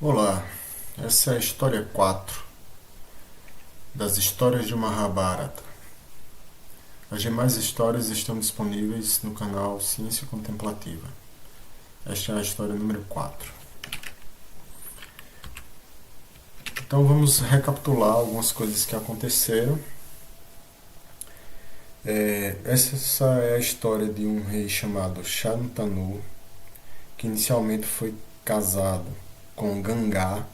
Olá, essa é a história 4 das histórias de Mahabharata. As demais histórias estão disponíveis no canal Ciência Contemplativa. Esta é a história número 4. Então vamos recapitular algumas coisas que aconteceram. Essa é a história de um rei chamado Shantanu, que inicialmente foi casado com Ganga.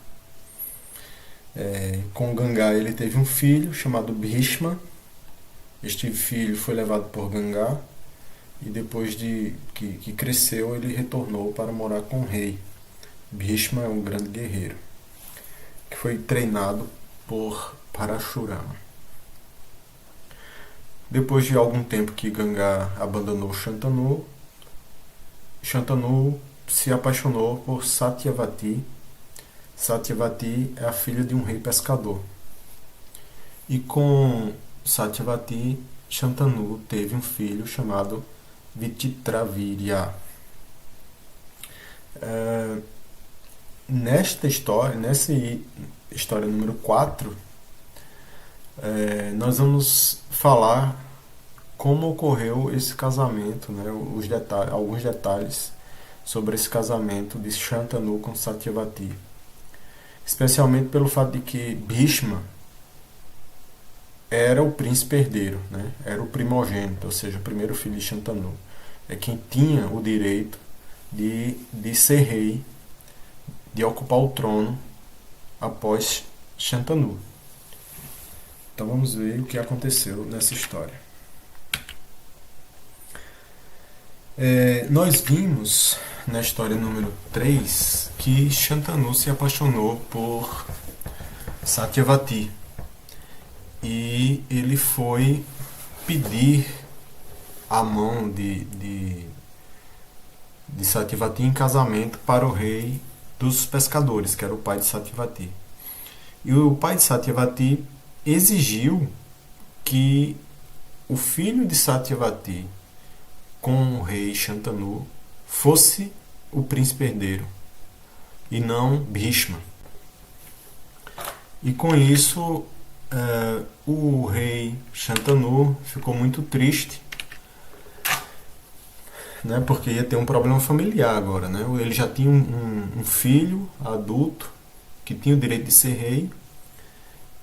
Com Ganga ele teve um filho chamado Bhishma. Este filho foi levado por Ganga e depois de que cresceu ele retornou para morar com o rei. Bhishma é um grande guerreiro que foi treinado por Parashurama. Depois de algum tempo que Ganga abandonou Shantanu, Shantanu se apaixonou por Satyavati. Satyavati é a filha de um rei pescador. E com Satyavati, Shantanu teve um filho chamado Vichitravirya. Nessa história número 4, nós vamos falar como ocorreu esse casamento, né, alguns detalhes sobre esse casamento de Shantanu com Satyavati. Especialmente pelo fato de que Bhishma era o príncipe herdeiro, né? Era o primogênito, ou seja, o primeiro filho de Shantanu. É quem tinha o direito de ser rei, de ocupar o trono após Shantanu. Então vamos ver o que aconteceu nessa história. Nós vimos na história número 3 que Shantanu se apaixonou por Satyavati e ele foi pedir a mão de Satyavati em casamento para o rei dos pescadores, que era o pai de Satyavati. E o pai de Satyavati exigiu que o filho de Satyavati com o rei Shantanu fosse o príncipe herdeiro e não Bhishma. E com isso o rei Shantanu ficou muito triste, né, porque ia ter um problema familiar agora, né? Ele já tinha um filho adulto que tinha o direito de ser rei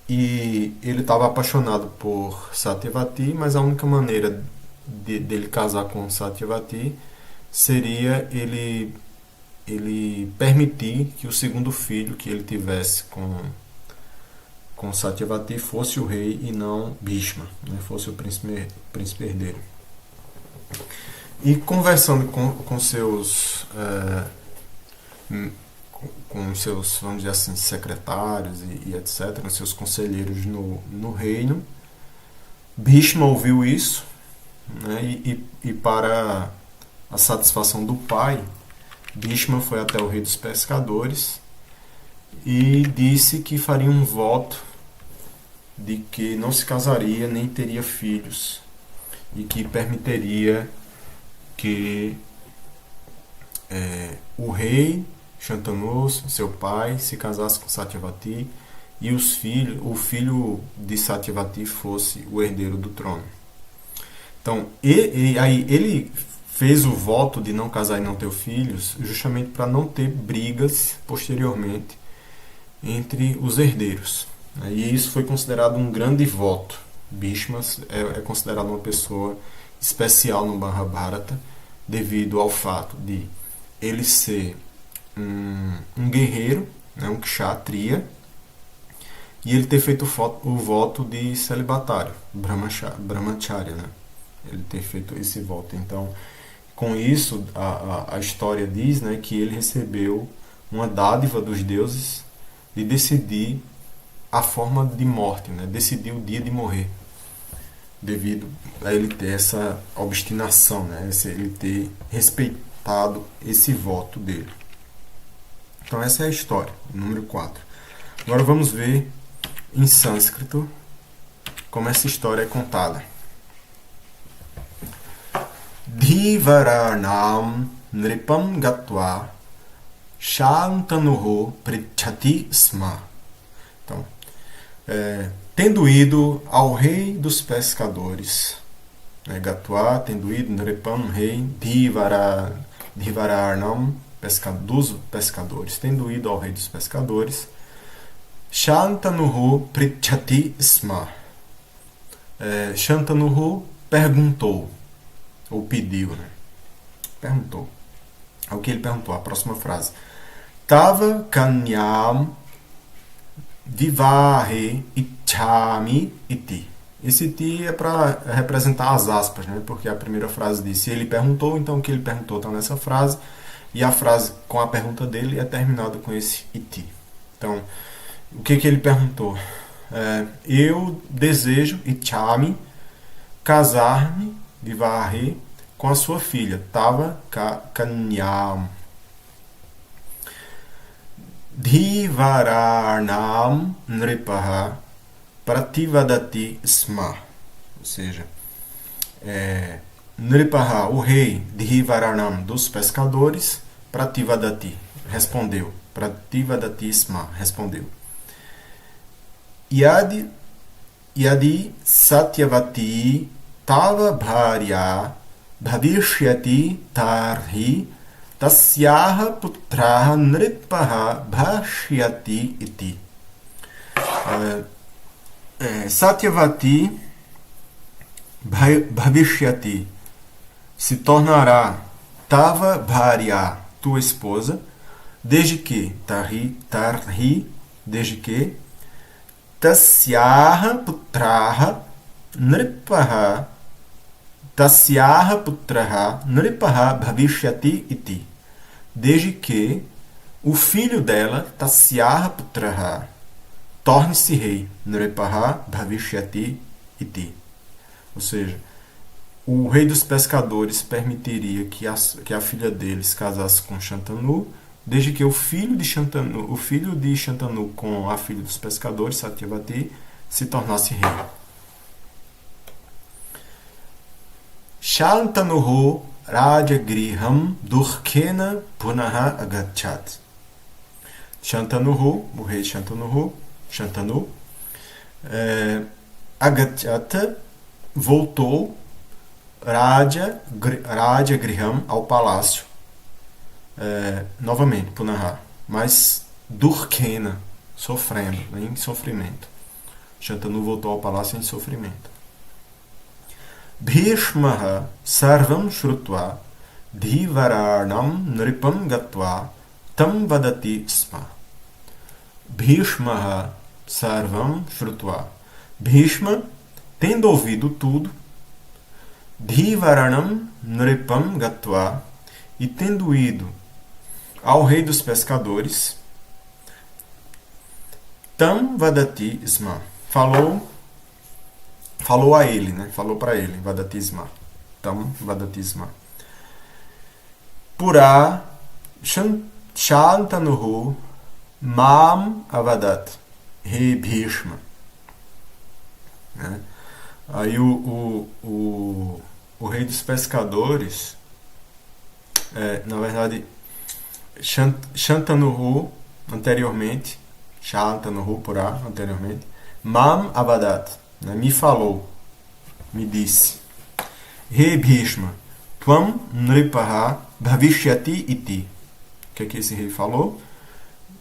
e ele estava apaixonado por Satyavati, mas a única maneira dele casar com Satyavati seria ele permitir que o segundo filho que ele tivesse com Satyavati fosse o rei e não Bhishma, né, fosse o príncipe herdeiro. E conversando com seus com seus, vamos dizer assim, secretários e etc., com seus conselheiros no reino, Bhishma ouviu isso, né, e para a satisfação do pai, Bhishma foi até o rei dos pescadores e disse que faria um voto de que não se casaria nem teria filhos e que permitiria que o rei Shantanu, seu pai, se casasse com Satyavati e o filho de Satyavati fosse o herdeiro do trono. Então, aí ele fez o voto de não casar e não ter filhos justamente para não ter brigas posteriormente entre os herdeiros. E isso foi considerado um grande voto. Bhishma é considerado uma pessoa especial no Mahabharata devido ao fato de ele ser um guerreiro, né, um kshatriya, e ele ter feito o voto de celibatário, brahmacharya, né? Ele ter feito esse voto. Então, com isso, a história diz, né, que ele recebeu uma dádiva dos deuses de decidir a forma de morte, né, decidir o dia de morrer, devido a ele ter essa obstinação, né, ele ter respeitado esse voto dele. Então essa é a história, número 4. Agora vamos ver em sânscrito como essa história é contada. Dhivaranam nripam gatva Shantanuho Prichati Sma. Então, tendo ido ao rei dos pescadores, Gatwa, tendo ido, Nripam, rei, Dhivararnam, dos pescadores, tendo ido ao rei dos pescadores, Shantanuho Prichati Sma. Shantanuho perguntou, ou pediu, né? Perguntou. O que ele perguntou? A próxima frase. Tava kanyam vivahe ichami iti. Esse ti é para representar as aspas, né? Porque a primeira frase diz, se ele perguntou, então o que ele perguntou está nessa frase, e a frase com a pergunta dele é terminada com esse iti. Então, o que ele perguntou? Eu desejo, ichami, casar-me, vivahe, com a sua filha, Tava Kanyam. Dhivararnam Nripaha Prativadati Sma. Ou seja, Nripaha, o rei Dhivararnam dos pescadores, Prativadati, respondeu. Prativadati Sma, respondeu. Yadi Satyavati Tava Bharya Bhavishyati Tarhi Tasyaha Putraha Nripaha Bhashyati Iti. Satyavati Bhavishyati se tornará Tava Bharya, tua esposa, desde que Tarhi, desde que Tasyaha Putraha Nripaha Nripaha Bhavishyati Iti. Desde que o filho dela, Tasyaha Putraha, torne-se rei. Nripaha Bhavishyati Iti. Ou seja, o rei dos pescadores permitiria que a filha deles casasse com Shantanu, desde que o filho de Shantanu com a filha dos pescadores, Satyavati, se tornasse rei. Shantanuho Rajagriham Durkena Punaha Agachat. Shantanuhu, o rei Shantanu, Agachat, voltou Rajagriham ao palácio, novamente, Punaha, mas Durkena, sofrendo, em sofrimento. Shantanu voltou ao palácio em sofrimento. Bhishmaha sarvam shrutva Dhivararnam nripam gatva tam vadati sma. Bhishmaha sarvam shrutva. Bhishma, tendo ouvido tudo, Dhivararnam nripam gatva, e tendo ido ao rei dos pescadores, tam vadati sma, falou a ele, né? Falou para ele, Vadatisma. Tam Vadatisma. Pura Shantanuhu Mam Avadat He Bhishma. Né? Aí o rei dos pescadores, na verdade, Shantanuhu anteriormente, Shantanuhu Pura anteriormente, Mam Avadat, me falou, me disse, He Bhishma, Tvam Nripaha Bhavishyati Iti. O que esse rei falou?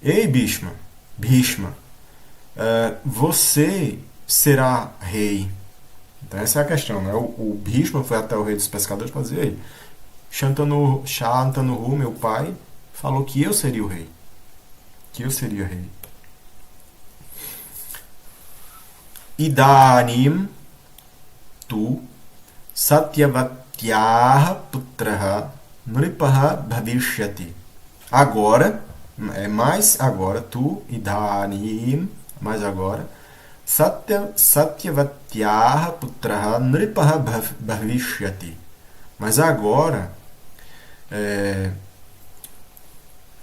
Ei Bhishma, você será rei. Então essa é a questão, né? O Bhishma foi até o rei dos pescadores para dizer, ei, Shantanu, meu pai, falou que eu seria o rei. Que eu seria rei. Idanim tu Satyavatyah putraha Nripaha Bhavishyati. Agora, mais agora, tu, Idanim, mais agora, Satyavatyah putraha Nripaha Bhavishyati. Mas agora,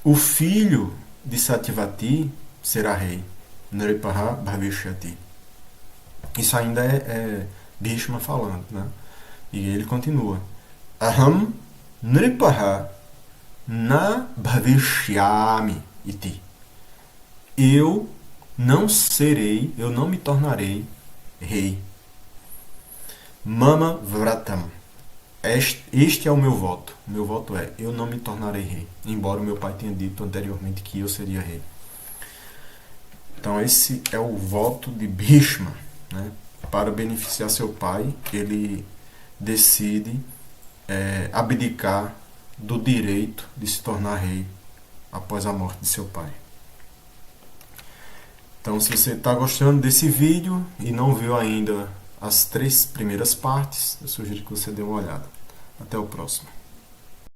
o filho de Satyavati será rei. Nripaha Bhavishyati. Isso ainda é Bhishma falando, né? E ele continua. Aham Nripaha Na bhavishyami iti. Eu não serei, eu não me tornarei rei. Mama vratam. Este é o meu voto. O meu voto é: eu não me tornarei rei. Embora o meu pai tenha dito anteriormente que eu seria rei. Então esse é o voto de Bhishma, né? Para beneficiar seu pai, ele decide abdicar do direito de se tornar rei após a morte de seu pai. Então, se você está gostando desse vídeo e não viu ainda as 3 primeiras partes, eu sugiro que você dê uma olhada. Até o próximo.